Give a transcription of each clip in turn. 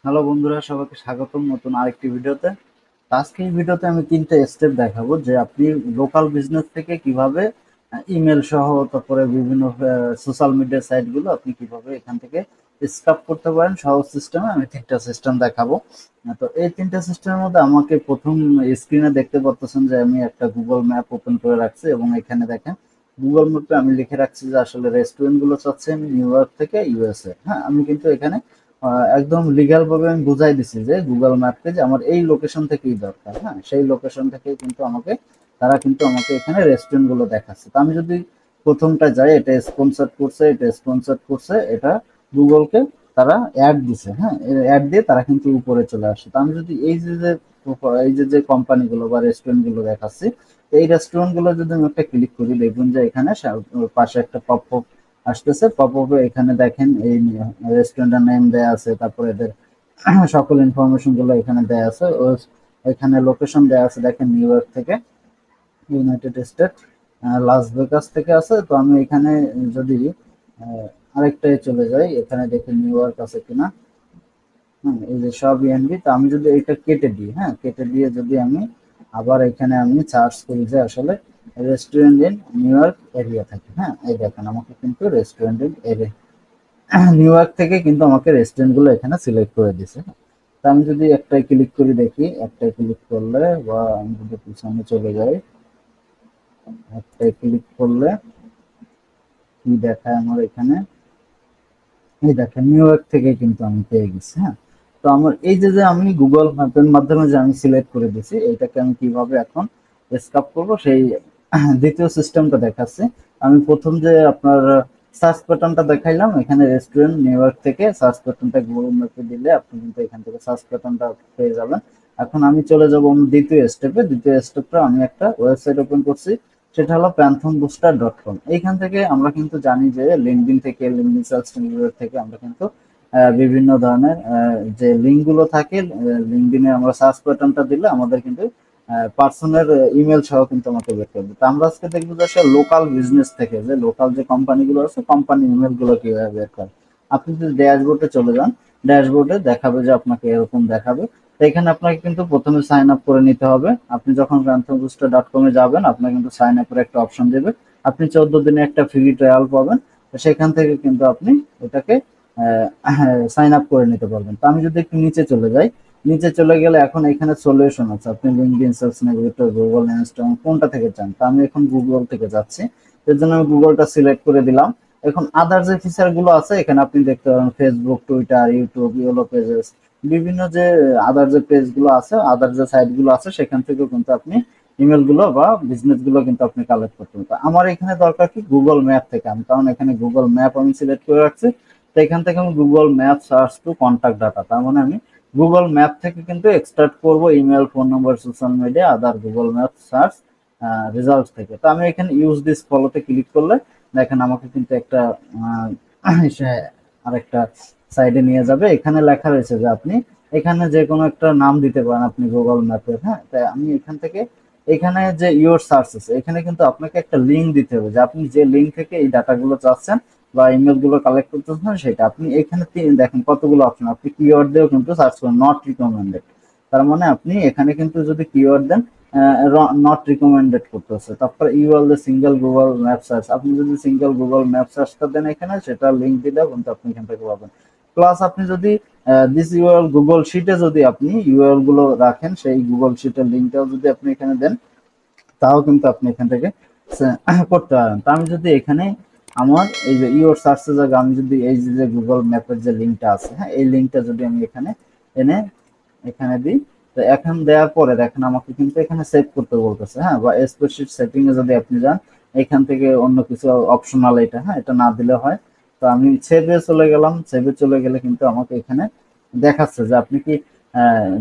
Hello বন্ধুরা, সবাইকে স্বাগতম নতুন আরেকটি ভিডিওতে। আজকে এই ভিডিওতে আমি 3টে স্টেপ দেখাবো যে আপনি লোকাল বিজনেস থেকে কিভাবে ইমেল সহ তারপরে বিভিন্ন সোশ্যাল মিডিয়া সাইট গুলো আপনি কিভাবে এখান থেকে স্ক্রাপ করতে পারেন সহজ সিস্টেমে। আমি 3টা সিস্টেম দেখাবো। তো এই 3টা সিস্টেমের মধ্যে আমাকে প্রথম স্ক্রিনে দেখতে পাচ্ছেন যে আমি একটা গুগল ম্যাপ ওপেন করে রাখছি এবং এখানে দেখেন গুগল ম্যাপে আমি লিখে রাখছি যে আসলে রেস্টুরেন্ট গুলো চাচ্ছে আমি নিউ ইয়র্ক থেকে ইউএসএ। হ্যাঁ, আমি কিন্তু এখানে একদম লিগ্যাল ভাবে আমি বুঝাই দিছি যে গুগল ম্যাপকে যে আমার এই লোকেশন থেকেই দরকার। হ্যাঁ, সেই লোকেশন থেকেই কিন্তু তারা কিন্তু আমাকে এখানে রেস্টুরেন্ট গুলো দেখাচ্ছে। তো আমি যদি প্রথমটা যাই, এটা স্পন্সর করছে, এটা গুগলকে তারা অ্যাড দিছে। হ্যাঁ, অ্যাড দিয়ে তারা কিন্তু উপরে চলে আসে। তো আমি যদি এই যে কোম্পানিগুলো বা রেস্টুরেন্ট গুলো দেখাচ্ছি, এই রেস্টুরেন্ট গুলো যদি আমি একটা ক্লিক করি, দেখবেন যে এখানে পাশে একটা পপ আসতেছে। পপআপে এখানে দেখেন এই রেস্টুরেন্টের নেম দেয়া আছে, তারপরে এদের সকল ইনফরমেশন গুলো এখানে দেয়া আছে। ও এখানে লোকেশন দেয়া আছে, দেখেন নিউ ইয়র্ক থেকে, ইউনাইটেড স্টেট, লাস ভেগাস থেকে আছে। তো আমি এখানে যদি আরেকটাই চলে যাই, এখানে দেখি নিউ ইয়র্ক আছে কিনা। হ্যাঁ, এই যে সব ইএনবি। তো আমি যদি এটা কেটে দিই, হ্যাঁ, কেটে দিয়ে যদি আমি আবার এখানে আমি সার্চ করি যে আসলে restaurant in new York area থাকে। হ্যাঁ, এই দেখেন আমাকে কিন্তু restaurant in area new York থেকে কিন্তু আমাকে রেস্টুরেন্ট গুলো এখানে সিলেক্ট করে দিছে। তা আমি যদি একটাই ক্লিক করি, দেখি একটাই ক্লিক করলে বা আমি যদি পিছনে চলে যাই, একটাই ক্লিক করলে কি দেখায় আমার এখানে, এই দেখেন নিউ ইয়র্ক থেকে কিন্তু আমি পেয়ে গেছি। হ্যাঁ, তো আমার এই যে আমি গুগল ম্যাপের মাধ্যমে যে আমি সিলেক্ট করে দিছি, এটাকে আমি কিভাবে এখন স্ক্যাপ করব সেই দ্বিতীয় সিস্টেমটা দেখাচ্ছি। আমি প্রথম যে আপনার সার্চ প্যাটার্নটা দেখাইলাম, এখানে রেস্টুরেন্ট নিউ ইয়র্ক থেকে সার্চ প্যাটার্নটা গুগল ম্যাপে দিলে আপনি কিন্তু এখান থেকে সার্চ প্যাটার্নটা পেয়ে যাবেন। এখন আমি চলে যাব দ্বিতীয় স্টেপে আমি একটা ওয়েবসাইট ওপেন করছি, সেটা হলো panthonbooster.com। এইখান থেকে আমরা কিন্তু জানি যে লিঙ্কডিন সার্চ থেকে আমরা কিন্তু বিভিন্ন ধরনের যে লিঙ্ক গুলো থাকে, লিঙ্কডিনে আমরা সার্চ বাটনটা দিলে আমাদের কিন্তু পার্সোনাল ইমেল সহ কিন্তু আমাকে বের করবে। তো আমরা আজকে দেখবো যে আসলে লোকাল বিজনেস থেকে যে লোকাল যে কোম্পানিগুলো আছে, কোম্পানি ইমেল গুলো কিভাবে বের করে। আপনি যদি ড্যাশবোর্ডে চলে যান, ড্যাশবোর্ডে দেখাবে যে আপনাকে এরকম দেখাবে। তো এখানে আপনাকে কিন্তু প্রথমে সাইন আপ করে নিতে হবে। আপনি যখন panthonbooster.com এ যাবেন, আপনার কিন্তু সাইন আপের একটা অপশন দেবে। আপনি 14 দিনে একটা ফ্রি ট্রায়াল পাবেন। তো সেখান থেকে কিন্তু আপনি এটাকে সাইন আপ করে নিতে পারবেন। তো আমি যদি একটু নিচে চলে যাই, নিচে চলে গেলে এখন এখানে সলিউশন আছে, আপনি LinkedIn, Sales Navigator, Google, Instagram কোনটা থেকে চান। তো আমি এখন গুগল থেকে যাচ্ছি, এর জন্য আমি গুগলটা সিলেক্ট করে দিলাম। এখন আদার যে ফিচার গুলো আছে এখানে আপনি দেখতে পাবেন Facebook, Twitter, YouTube, yellow pages, বিভিন্ন যে আদার যে পেজ গুলো আছে, আদার যে সাইট গুলো আছে, সেখান থেকেও কিন্তু আপনি ইমেল গুলো বা বিজনেস গুলো কিন্তু আপনি কালেক্ট করতে পারেন। তো আমার এখানে দরকার কি গুগল ম্যাপ থেকে, আমি কারণ এখানে গুগল ম্যাপ আমি সিলেক্ট করে রাখছি। তো এখান থেকে আমি Google map search to contact data, তার মানে আমি গুগল ম্যাপ থেকে কিন্তু এক্সট্রাক্ট করব email, phone number, social media, other Google map search result থেকে। তো আমি এখানে ইউজ দিস ফলোতে ক্লিক করলে দেখেন আমাকে কিন্তু একটা আরেকটা সাইডে নিয়ে যাবে। এখানে লেখা রয়েছে যে আপনি এখানে যে কোনো একটা নাম দিতে পারেন আপনি গুগল ম্যাপের। হ্যাঁ, তাই আমি এখান থেকে এখানে যে ইউর সার্চেস, এখানে কিন্তু আপনাকে একটা লিঙ্ক দিতে হবে যে আপনি যে লিঙ্ক থেকে এই ডাটাগুলো চাচ্ছেন বা ইমেল গুলো কালেক্ট করতেছেন সেটা। আপনি এখানে দেখেন কতগুলো অপশন, আপনি কিওয়ার্ড দিয়েও কিন্তু সার্চ করেন, নট রিকমেন্ডেড। তার মানে আপনি এখানে কিন্তু যদি কিওয়ার্ড দেন নট রিকমেন্ডেড করতেছে। তারপর usual the single Google map search, আপনি যদি সিঙ্গেল গুগল ম্যাপ সার্চটা দেন এখানে, সেটা লিঙ্ক দিলেও কিন্তু আপনি এখান থেকে পাবেন। প্লাস আপনি যদি দিস ইউআরএল গুগল শিটে যদি আপনি ইউআরএল গুলো রাখেন, সেই গুগল শিটের লিঙ্কটাও যদি আপনি এখানে দেন, তাও কিন্তু আপনি এখান থেকে করতে পারেন। তা আমি যদি এখানে আমার এই যে ইওর সার্চের জায়গায় আমি যদি এই যে গুগল ম্যাপের যে লিঙ্কটা আছে, হ্যাঁ, এই লিঙ্কটা যদি আমি এখানে এনে এখানে দিই, তো এখন দেওয়ার পরে দেখেন আমাকে কিন্তু এখানে সেভ করতে বলতেছে। হ্যাঁ, বা স্প্রেডশিট সেটিং এ যদি আপনি যান, এখান থেকে অন্য কিছু অপশনাল এটা, হ্যাঁ, এটা না দিলে হয়। তো আমি সেভে চলে গেলাম, সেভে চলে গেলে কিন্তু আমাকে এখানে দেখাচ্ছে যে আপনি কি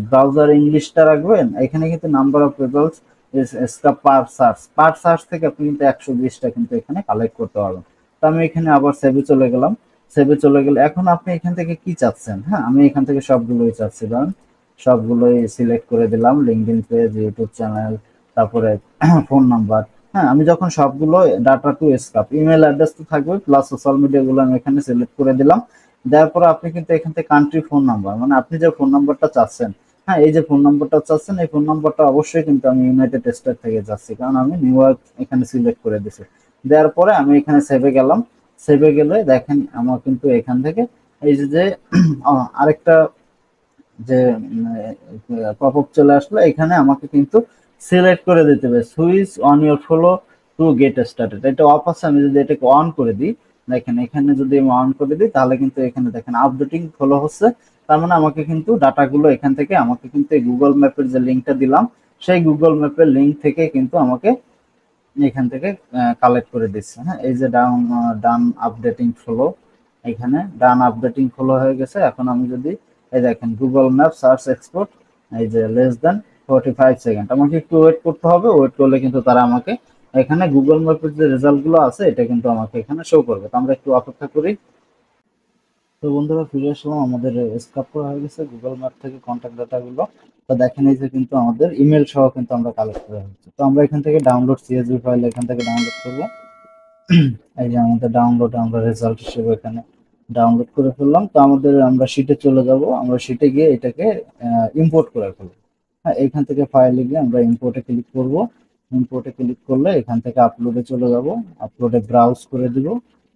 ব্রাউজার ইংলিশটা রাখবেন। এখানে কিন্তু number of results per search থেকে আপনি কিন্তু 120টা কিন্তু এখানে কালেক্ট করতে পারবেন। তো আমি এখানে আবার সেভে চলে গেলাম। সেভে চলে গেলে এখন আপনি এখান থেকে কি চাচ্ছেন, হ্যাঁ, আমি এখান থেকে সবগুলোই চাচ্ছি, কারণ সবগুলোই সিলেক্ট করে দিলাম, লিঙ্কডইন পেজ, ইউটিউব চ্যানেল, তারপরে ফোন নাম্বার। হ্যাঁ, আমি যখন সবগুলো data to scrape, email address তো থাকবে, প্লাস সোশ্যাল মিডিয়া গুলো আমি এখানে সিলেক্ট করে দিলাম। দেওয়ার পরে আপনি কিন্তু এখান থেকে কান্ট্রি ফোন নাম্বার, মানে আপনি যে ফোন নাম্বারটা চাচ্ছেন, হ্যাঁ এই যে ফোন নাম্বারটা চাচ্ছেন এই ফোন নাম্বারটা অবশ্যই কিন্তু আমি ইউনাইটেড স্টেট থেকে যাচ্ছি, কারণ আমি নিউ ইয়র্ক এখানে সিলেক্ট করে দিছি। দেওয়ার পরে আমি এখানে সেভে গেলাম। সেভে গেলে দেখেন আমার কিন্তু এখান থেকে এই যে যে আরেকটা যে পপ আপ চলে আসলো, এখানে আমাকে কিন্তু সিলেক্ট করে দিতে হবে switch on your follow to get started. এটা অফ আছে, আমি যদি এটাকে অন করে দিই, দেখেন এখানে যদি আমি অন করে দিই তাহলে কিন্তু এখানে দেখেন আপডেটিং ফলো হচ্ছে। তার মানে আমাকে কিন্তু ডাটাগুলো এখান থেকে আমাকে কিন্তু এই গুগল ম্যাপের যে লিঙ্কটা দিলাম সেই গুগল ম্যাপের লিঙ্ক থেকে কিন্তু আমাকে এখান থেকে কালেক্ট করে দিচ্ছে। হ্যাঁ এই যে ডান আপডেটিং ফলো, এখানে ডান আপডেটিং ফলো হয়ে গেছে। এখন আমি যদি এই দেখেন গুগল ম্যাপ সার্চ এক্সপোর্ট, এই যে লেস দেন 45 সেকেন্ড, আমাকে একটু ওয়েট করতে হবে। ওয়েট করলে কিন্তু তারা আমাকে এখানে গুগল ম্যাপের যে রেজাল্ট গুলো আছে এটা কিন্তু আমাকে এখানে শো করবে। তো আমরা একটু অপেক্ষা করি। তো বন্ধুরা ফিরে আসলাম, আমাদের স্ক্যাপ করা হয়ে গেছে গুগল ম্যাপ থেকে কন্ট্যাক্ট ডাটা গুলো। তো দেখেন এই যে কিন্তু আমাদের ইমেল সহ কিন্তু আমরা কালেক্ট করা হচ্ছে। তো আমরা এখান থেকে ডাউনলোড সিএসভি ফাইল এখান থেকে ডাউনলোড করবো। এই যে আমাদের ডাউনলোড, আমরা রেজাল্ট হিসেবে এখানে ডাউনলোড করে ফেললাম। তো আমাদের আমরা শিটে চলে যাব, আমরা শিটে গিয়ে এটাকে ইম্পোর্ট করে ফেলবো। হ্যাঁ এখান থেকে ফাইলে গিয়ে আমরা ইম্পোর্টে ক্লিক করব। ইম্পোর্টে ক্লিক করলে এখান থেকে আপলোডে চলে যাব, আপলোডে ব্রাউজ করে দিব।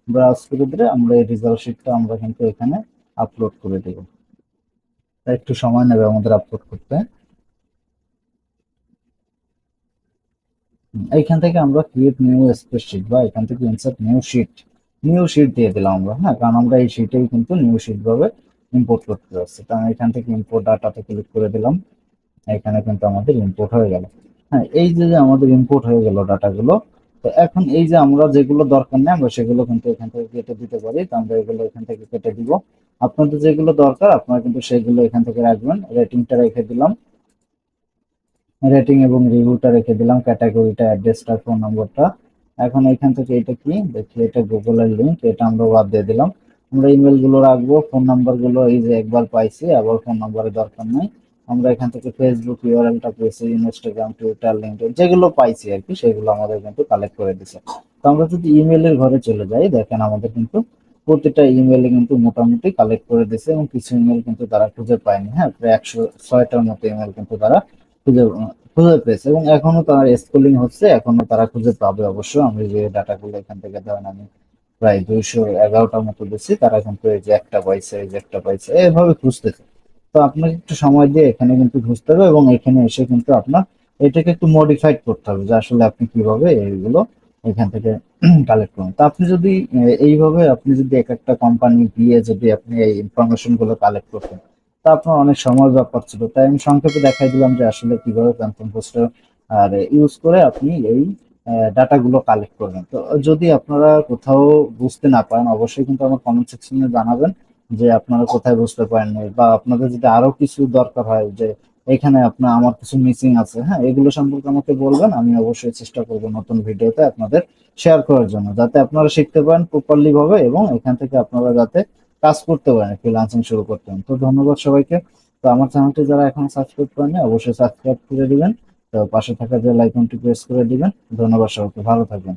ব্রাউজ করে দিলে আমরা এই রেজাল্ট শিটটা আমরা কিন্তু এখানে আপলোড করে দেব। তাই একটু সময় নেবে আমাদের আপলোড করতে। এইখান থেকে আমরা ক্রিয়েট নিউ স্প্রেডশিট বা এখান থেকে ইনসার্ট নিউ শিট দিয়ে দিলাম আমরা। হ্যাঁ কারণ আমরা এই শিটেই কিন্তু নিউ শিট ভাবে ইম্পোর্ট করতে যাচ্ছি। তো আমি এখান থেকে ইম্পোর্ট ডাটাতে ক্লিক করে দিলাম, এখানে কিন্তু আমাদের ইম্পোর্ট হয়ে গেল। হ্যাঁ এই যে যে আমাদের ইম্পোর্ট হয়ে গেল ডাটাগুলো। তো এখন এই যে আমরা যেগুলো দরকার নেই আমরা সেগুলো কিন্তু এখান থেকে কেটে দিতে পারি। তো আমরা এগুলো এখান থেকে কেটে দিব। আপনাদের যেগুলো দরকার আপনারা কিন্তু সেগুলো এখান থেকে রাখবেন। রেটিংটা রেখে দিলাম, রেটিং এবং রিভিউটা রেখে দিলাম, ক্যাটাগরিটা, অ্যাড্রেসটা, ফোন নম্বরটা। এখন এখান থেকে এটা কি দেখি, এটা গুগলের লিঙ্ক, এটা আমরা বাদ দিয়ে দিলাম। আমরা ইমেল গুলো রাখবো, ফোন নাম্বার গুলো এই যে একবার পাইছি, আবার ফোন নাম্বারের দরকার নাই। আমরা এখান থেকে ফেসবুক ইউআরএলটা পেয়েছি, ইনস্টাগ্রাম, টুইটার, লিঙ্কডইন যেগুলো পাইছি আর কি সেগুলো আমাদের কিন্তু কালেক্ট করে দিছে। তো আমরা যদি ইমেলের ঘরে চলে যাই দেখেন আমাদের কিন্তু প্রতিটা ইমেলে কিন্তু মোটামুটি কালেক্ট করে দিছে, এবং কিছু ইমেল কিন্তু তারা খুঁজে পায়নি। হ্যাঁ প্রায় 106টার মতো ইমেল কিন্তু তারা খুঁজে খুঁজে পেয়েছে, এবং এখনো তারা স্কুলিং হচ্ছে, এখনো তারা খুঁজে পাবে অবশ্য। আমি যে ডাটাগুলো এখান থেকে ধরেন আমি প্রায় 211টার মতো দিচ্ছি, তারা কিন্তু এই যে একটা পাইছে, এই যে একটা পাইছে, এভাবে খুঁজতেছে। তো আপনাকে একটু সময় দিয়ে এখানে কিন্তু খুঁজতে হবে, এবং এখানে এসে কিন্তু আপনার এটাকে একটু মডিফাইড করতে হবে যে আসলে আপনি কিভাবে এইগুলো এখান থেকে কালেক্ট করুন। তো আপনি যদি এইভাবে আপনি যদি এক একটা কোম্পানি গিয়ে যদি আপনি এই ইনফরমেশন গুলো কালেক্ট করতেন তা আপনার অনেক সময় ব্যাপার ছিল। তাই আমি সংক্ষেপে দেখাই দিলাম যে আসলে কিভাবে প্যান্থন পোস্টার আর ইউজ করে আপনি এই ডাটা গুলো কালেক্ট করবেন। তো যদি আপনারা কোথাও বুঝতে না পারেন অবশ্যই কিন্তু আমার কমেন্ট সেকশনে জানাবেন যে আপনারা কোথায় বুঝতে পারেননি, বা আপনাদের যদি আরো কিছু দরকার হয় যে এখানে আপনার আমার কিছু মিসিং আছে, হ্যাঁ এগুলো সম্পর্কে আমাকে বলবেন। আমি অবশ্যই চেষ্টা করবো নতুন ভিডিওতে আপনাদের শেয়ার করার জন্য, যাতে আপনারা শিখতে পারেন প্রপারলি ভাবে, এবং এখান থেকে আপনারা যাতে কাজ করতে পারেন, ফ্রিল্যান্সিং শুরু করতে পারেন। তো ধন্যবাদ সবাইকে। তো আমার চ্যানেলটি যারা এখন সাবস্ক্রাইব করেনি অবশ্যই সাবস্ক্রাইব করে দিবেন। তো পাশে থাকা যে আইকনটি প্রেস করে দিবেন। ধন্যবাদ সবাইকে, ভালো থাকবেন।